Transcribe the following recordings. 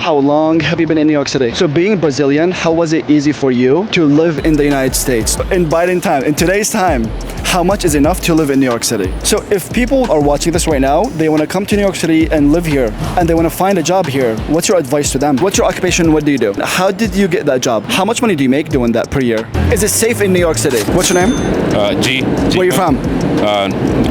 How long have you been in New York City? So being Brazilian, how was it easy for you to live in the United States? In Biden time, in today's time, how much is enough to live in New York City? So if people are watching this right now, they want to come to New York City and live here, and they want to find a job here, what's your advice to them? What's your occupation? What do you do? How did you get that job? How much money do you make doing that per year? Is it safe in New York City? What's your name? G. Where are you from?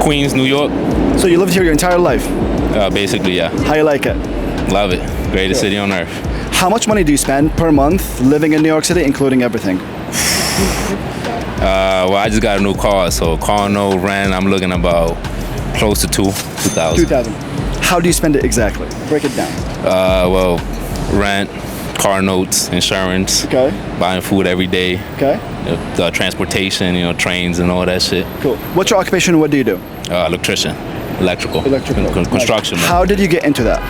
Queens, New York. So you lived here your entire life? Basically, yeah. How you like it? Love it. Greatest city on earth. How much money do you spend per month living in New York City, including everything? Well, I just got a new car, so car no rent. I'm looking about close to 2,000. 2,000. How do you spend it exactly? Break it down. Well, rent, car notes, insurance. Okay. Buying food every day. Okay. Transportation, trains and all that shit. Cool. What's your occupation? What do you do? Electrician, electrical, construction. Nice. How did you get into that?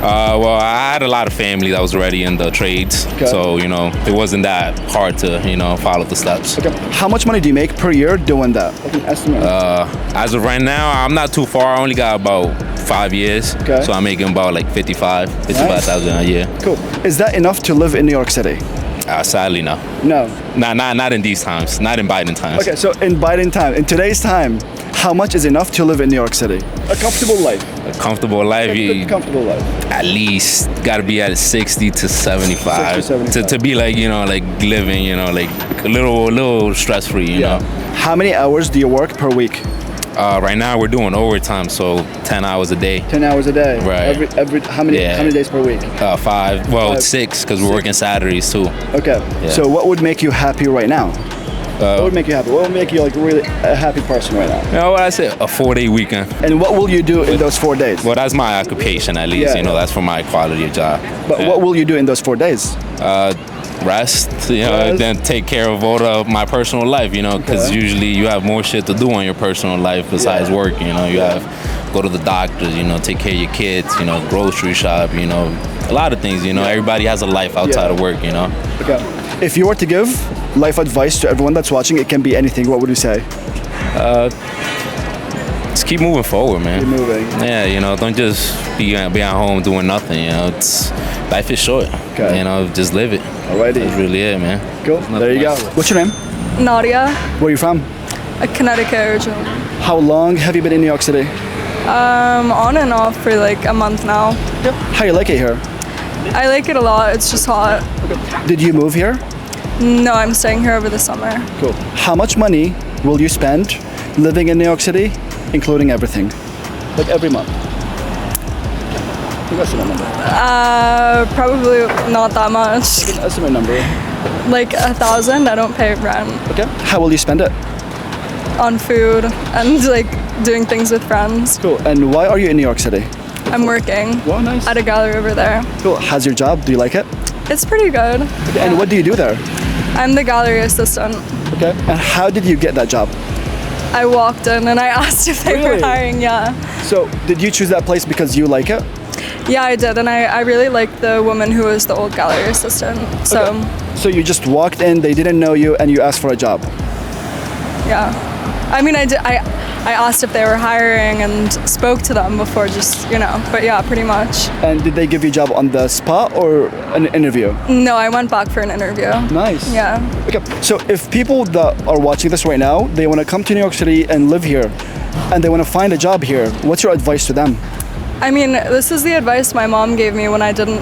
Well, I had a lot of family that was already in the trades, so it wasn't that hard to follow the steps. Okay. How much money do you make per year doing that? Like an estimate. As of right now, I'm not too far. I only got about 5 years, so I'm making about like 55,000 a year. Cool. Is that enough to live in New York City? Sadly, no. No. Not in these times. Not in Biden times. Okay, so in Biden time, in today's time, how much is enough to live in New York City? A comfortable life. A comfortable life. A comfortable life. At least got to be at 60 to 75. 60, 75. To be like like living like a little stress free. You know. How many hours do you work per week? Right now we're doing overtime, so 10 hours a day. 10 hours a day. Right. Every how many days per week? 5. Well, 5. 6 because we're working Saturdays too. Okay. Yeah. So what would make you happy right now? What would make you happy? What would make you like really a happy person right now? You know what I say? A 4-day weekend. And what will you do in those 4 days? Well, that's my occupation at least. That's for my quality of job. But what will you do in those 4 days? Rest, then take care of all of my personal life, because usually you have more shit to do on your personal life besides work, you have go to the doctors, take care of your kids, grocery shop, a lot of things, everybody has a life outside of work, Okay. If you were to give life advice to everyone that's watching, it can be anything, what would you say? Just keep moving forward, man. Keep moving. Yeah, don't just be at home doing nothing, life is short. Okay. Just live it. Alrighty. That's really it, man. Cool. There you go. What's your name? Naria. Where are you from? Connecticut originally. How long have you been in New York City? On and off for like a month now. Yep. How you like it here? I like it a lot. It's just hot. Okay. Did you move here? No, I'm staying here over the summer. Cool. How much money will you spend living in New York City, including everything? Like every month? Estimate number. Probably not that much. Estimate number. Like 1,000. I don't pay rent. Okay. How will you spend it? On food and like doing things with friends. Cool. And why are you in New York City? I'm working. Well, nice. At a gallery over there. Cool. How's your job? Do you like it? It's pretty good. Okay. And what do you do there? I'm the gallery assistant. Okay. And how did you get that job? I walked in and I asked if they were hiring. Yeah. So did you choose that place because you like it? Yeah, I did, and I really liked the woman who was the old gallery assistant. So. Okay. So you just walked in, they didn't know you, and you asked for a job. Yeah, I mean, I asked if they were hiring and spoke to them before, but yeah, pretty much. And did they give you a job on the spot or an interview? No, I went back for an interview. Nice. Yeah. Okay. So if people that are watching this right now, they want to come to New York City and live here, and they want to find a job here, what's your advice to them? I mean, this is the advice my mom gave me when I didn't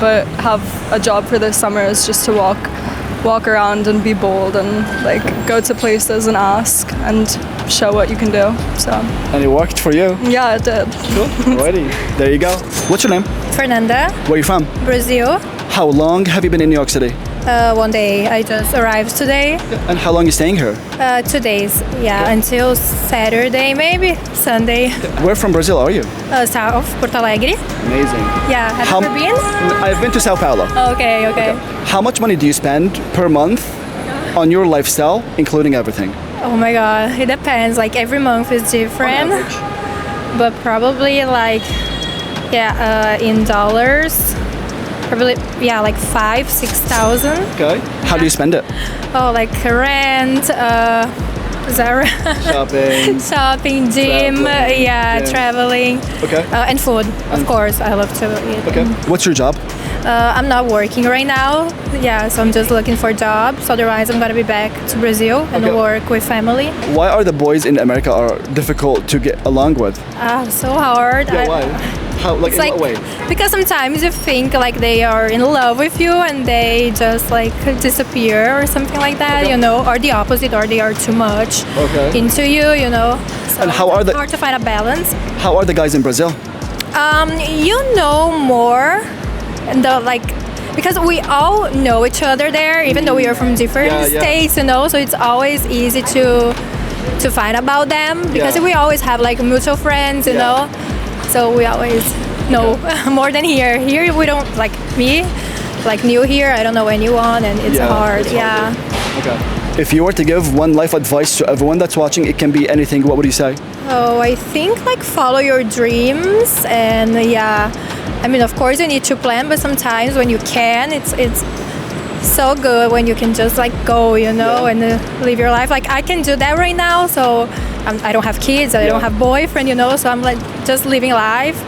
but have a job for this summer, is just to walk around and be bold and like go to places and ask and show what you can do. So. And it worked for you? Yeah, it did. Cool. Alrighty. There you go. What's your name? Fernanda. Where are you from? Brazil. How long have you been in New York City? 1 day. I just arrived today. And how long are you staying here? 2 days. Yeah, until Saturday, maybe Sunday. Where from Brazil are you? South, Porto Alegre. Amazing. Yeah, have you ever been? I've been to Sao Paulo. Okay. How much money do you spend per month on your lifestyle, including everything? Oh my God, it depends. Like every month is different. But probably in dollars. Probably, like 5,000-6,000. Okay. How do you spend it? Oh, like rent, Zara. Shopping, gym, traveling. Okay. And food, of course. I love to eat. Okay. What's your job? I'm not working right now. Yeah, so I'm just looking for jobs. Otherwise, I'm gonna be back to Brazil and work with family. Why are the boys in America are difficult to get along with? So hard. Yeah, why? How? Like It's in what way? because sometimes you think like they are in love with you and they just like disappear or something like that, you know, or the opposite, or they are too much into you, you know. So And how are it's the- hard to find a balance. How are the guys in Brazil? You know more, and because we all know each other there, even though we are from different states, you know. So it's always easy to find about them because we always have like mutual friends, you know. So we always know more than here. Here we don't, like me, like new here, I don't know anyone, and it's hard. Okay. If you were to give one life advice to everyone that's watching, it can be anything. What would you say? Oh, I think like follow your dreams, and I mean, of course you need to plan, but sometimes when you can, it's so good when you can just like go, you know, and live your life. Like I can do that right now, so I don't have kids, I don't have boyfriend, you know, so I'm like just living life.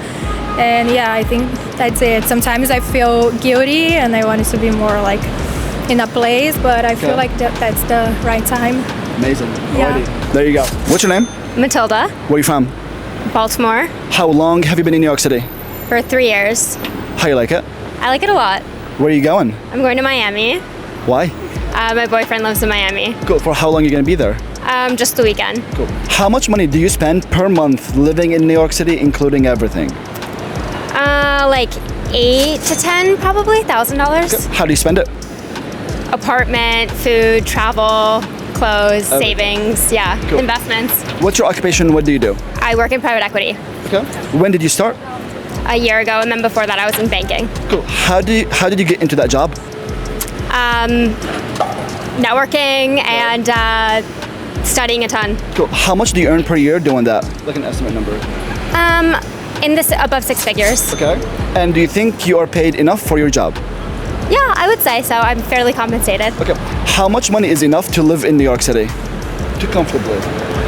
And I think that's it. Sometimes I feel guilty and I want it to be more like in a place, but I feel like that's the right time. Amazing. Yeah. Alrighty. There you go. What's your name? Matilda, Where are you from? Baltimore, How long have you been in New York City? for 3 years. How you like it? I like it a lot. Where are you going? I'm going to Miami. Why? My boyfriend lives in Miami. Cool. For how long are you gonna be there? Just the weekend. Cool. How much money do you spend per month living in New York City, including everything? Like 8 to 10, probably $1,000. How do you spend it? Apartment, food, travel, clothes, savings, Cool. investments. What's your occupation? What do you do? I work in private equity. Okay. When did you start? A year ago, and then before that, I was in banking. Cool. How did you get into that job? Networking and studying a ton. Cool. How much do you earn per year doing that? Like an estimate number. In this above 6 figures. Okay. And do you think you are paid enough for your job? Yeah, I would say so. I'm fairly compensated. Okay. How much money is enough to live in New York City? To comfortably.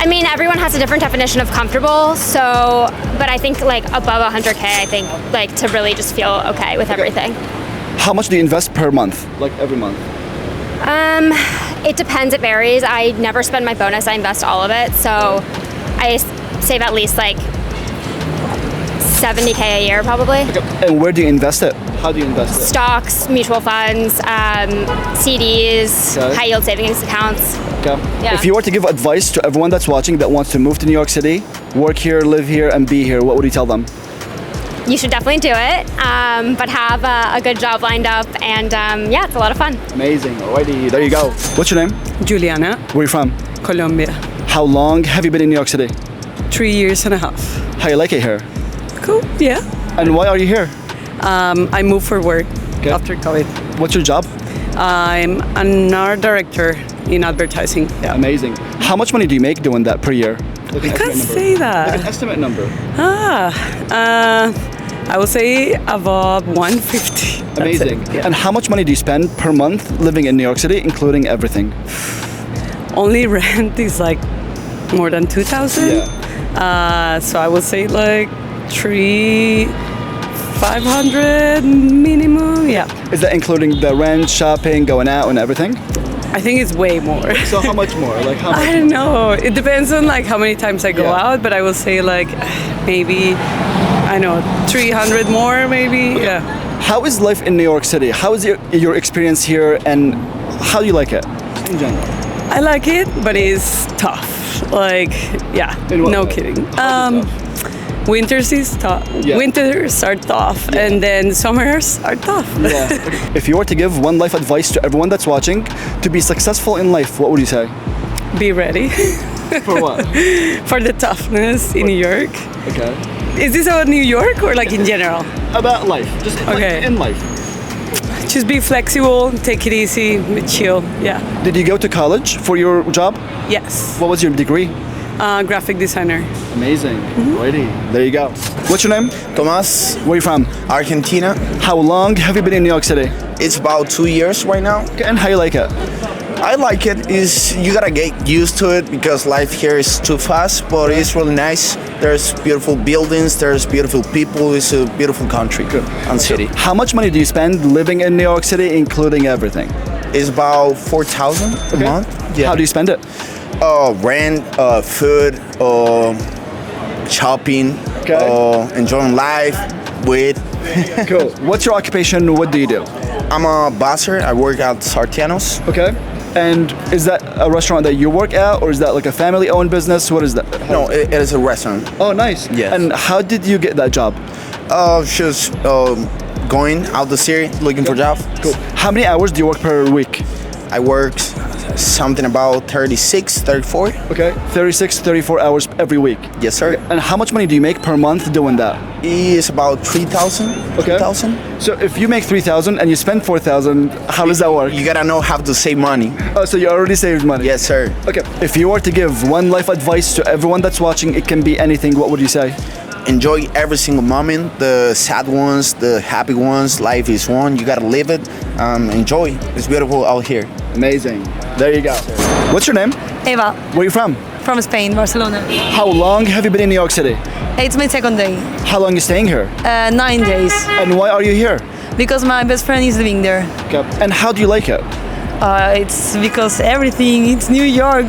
I mean, everyone has a different definition of comfortable, so, but I think like above 100K, I think like to really just feel okay with everything. How much do you invest per month? Like every month? It depends, it varies. I never spend my bonus, I invest all of it, so I save at least like 70K a year probably. Okay. And where do you invest it? How do you invest it? Stocks, mutual funds, CDs, high yield savings accounts. Okay. Yeah. If you were to give advice to everyone that's watching that wants to move to New York City, work here, live here, and be here, what would you tell them? You should definitely do it, but have a good job lined up, and it's a lot of fun. Amazing. Alrighty, there you go. What's your name? Juliana, Where are you from? Colombia. How long have you been in New York City? 3 years and a half. How you like it here? Cool, yeah. And why are you here? I moved for work Okay. after COVID. What's your job? I'm an art director in advertising. Yeah. Amazing. How much money do you make doing that per year? Like an I can't estimate number. say that. Like an estimate number. I would say above 150. That's Amazing. it, yeah. And how much money do you spend per month living in New York City, including everything? Only rent is like more than 2,000. So I would say like 3,500 minimum. Yeah. Is that including the rent, shopping, going out, and everything? I think it's way more. So how much more? Like how much? I don't know. It depends on like how many times I go out, but I will say like maybe I know 300 more maybe. Yeah. How is life in New York City? How is your experience here, and how do you like it in general? I like it, but it's tough. Like In what no way? kidding. How is it Winters is tough. Yeah. Winters are tough, and then summers are tough. Yeah. If you were to give one life advice to everyone that's watching to be successful in life, what would you say? Be ready For what? for the toughness in New York. Okay. Is this about New York or like in general? About life. Just Okay. like in life. Just be flexible, take it easy, be chill. Yeah. Did you go to college for your job? Yes. What was your degree? Graphic designer. Amazing. Alrighty. There you go. What's your name? Tomas, Where are you from? Argentina. How long have you been in New York City? It's about 2 years right now. Okay, and how you like it? I like it. Is you gotta get used to it because life here is too fast, but it's really nice. There's beautiful buildings, there's beautiful people. It's a beautiful country and city. How much money do you spend living in New York City, including everything? It's about 4,000 a month. Yeah. How do you spend it? Rent, food, shopping, enjoying life, with. Cool. What's your occupation? What do you do? I'm a busser. I work at Sartiano's. Okay. And is that a restaurant that you work at, or is that like a family-owned business? What is that? No, it is a restaurant. Oh, nice. Yes. And how did you get that job? Just going out the city looking for job. Cool. How many hours do you work per week? I work something about 36, 34. Okay. 36, 34 hours every week. Yes, sir. And how much money do you make per month doing that? It's about 3,000. Okay. 3,000. So if you make 3,000 and you spend 4,000, how does that work? You gotta know how to save money. Oh, so you already saved money? Yes, sir. Okay. If you were to give one life advice to everyone that's watching, it can be anything, what would you say? Enjoy every single moment, the sad ones, the happy ones. Life is one. You gotta live it. Enjoy. It's beautiful out here. Amazing. There you go. What's your name? Eva, Where are you from? from Spain, Barcelona. How long have you been in New York City? It's my second day. How long are you staying here? 9 days. And why are you here? Because my best friend is living there. Okay. And how do you like it? It's because everything, it's New York.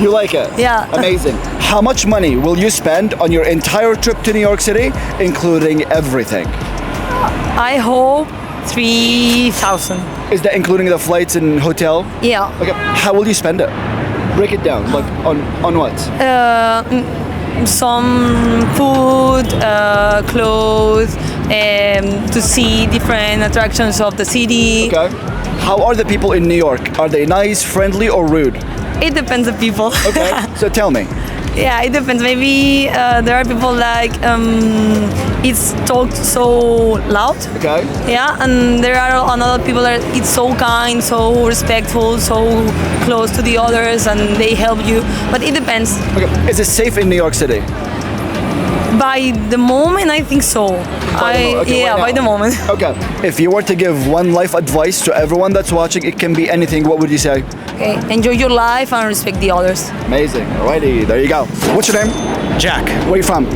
You like it? Yeah. Amazing. How much money will you spend on your entire trip to New York City, including everything? I hope 3,000. Is that including the flights and hotel? Yeah. Okay. How will you spend it? Break it down. Like on what? Some food, clothes, to see different attractions of the city. Okay. How are the people in New York? Are they nice, friendly, or rude? It depends on people. Okay. So tell me. Yeah, it depends. Maybe there are people like it's talked so loud. Okay. Yeah, and there are another people that it's so kind, so respectful, so close to the others, and they help you. But it depends. Okay. Is it safe in New York City? By the moment, I think so. Okay, by the moment. Okay. If you were to give one life advice to everyone that's watching, it can be anything. What would you say? Okay, enjoy your life and respect the others. Amazing. Alrighty, there you go. What's your name? Jack, Where are you from?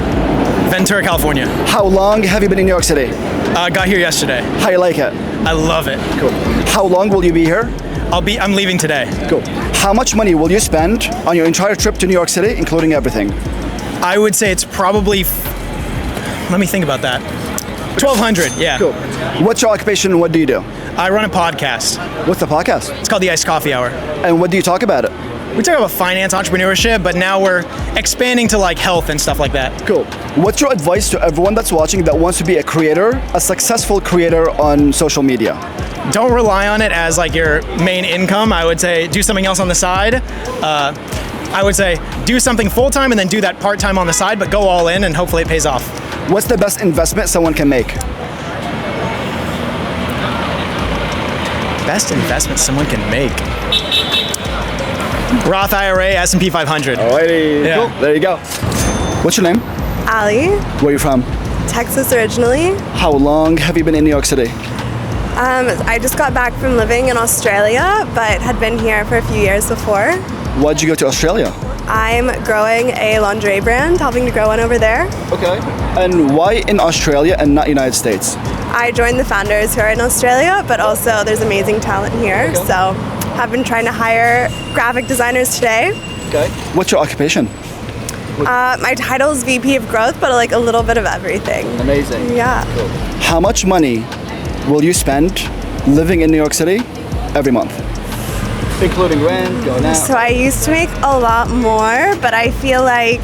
Ventura, California. How long have you been in New York City? Got here yesterday. How you like it? I love it. Cool. How long will you be here? I'm leaving today. Cool. How much money will you spend on your entire trip to New York City, including everything? I would say it's probably. Let me think about that. 1,200. Yeah. Cool. What's your occupation and what do you do? I run a podcast. What's the podcast? It's called the Iced Coffee Hour. And what do you talk about it? We talk about finance, entrepreneurship, but now we're expanding to like health and stuff like that. Cool. What's your advice to everyone that's watching that wants to be a creator, a successful creator on social media? Don't rely on it as like your main income. I would say do something else on the side. I would say do something full-time and then do that part-time on the side, but go all in and hopefully it pays off. What's the best investment someone can make? Best investment someone can make. Roth IRA, S&P 500. Alrighty. Yeah. Cool. There you go. What's your name? Ali, Where are you from? Texas originally. How long have you been in New York City? I just got back from living in Australia, but had been here for a few years before. Why'd you go to Australia? I'm growing a lingerie brand, helping to grow one over there. Okay. And why in Australia and not United States? I joined the founders who are in Australia, but also there's amazing talent here. Okay. So I've been trying to hire graphic designers today. Okay. What's your occupation? My title is VP of Growth, but like a little bit of everything. Amazing. Yeah. Cool. How much money will you spend living in New York City every month? Including rent, going out. So I used to make a lot more, but I feel like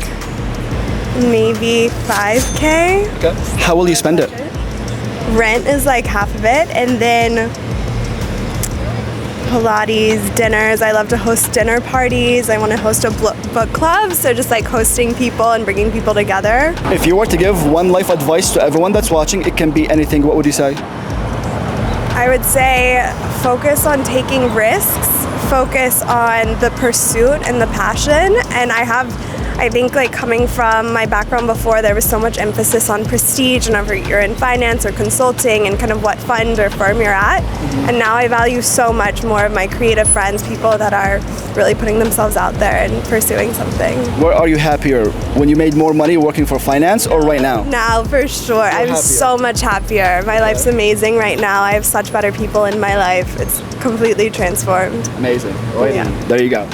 maybe 5K. Okay. How will you spend it? Rent is like half of it, and then Pilates, dinners. I love to host dinner parties. I want to host a book club, so just like hosting people and bringing people together. If you were to give one life advice to everyone that's watching, it can be anything. What would you say? I would say focus on taking risks, focus on the pursuit and the passion, and I have I think like coming from my background before, there was so much emphasis on prestige whenever you're in finance or consulting and kind of what fund or firm you're at. And now I value so much more of my creative friends, people that are really putting themselves out there and pursuing something. Where are you happier? When you made more money working for finance or right now? Now, for sure. I'm happier. so much happier. My life's amazing right now. I have such better people in my life. It's completely transformed. Amazing. Right. Yeah. There you go.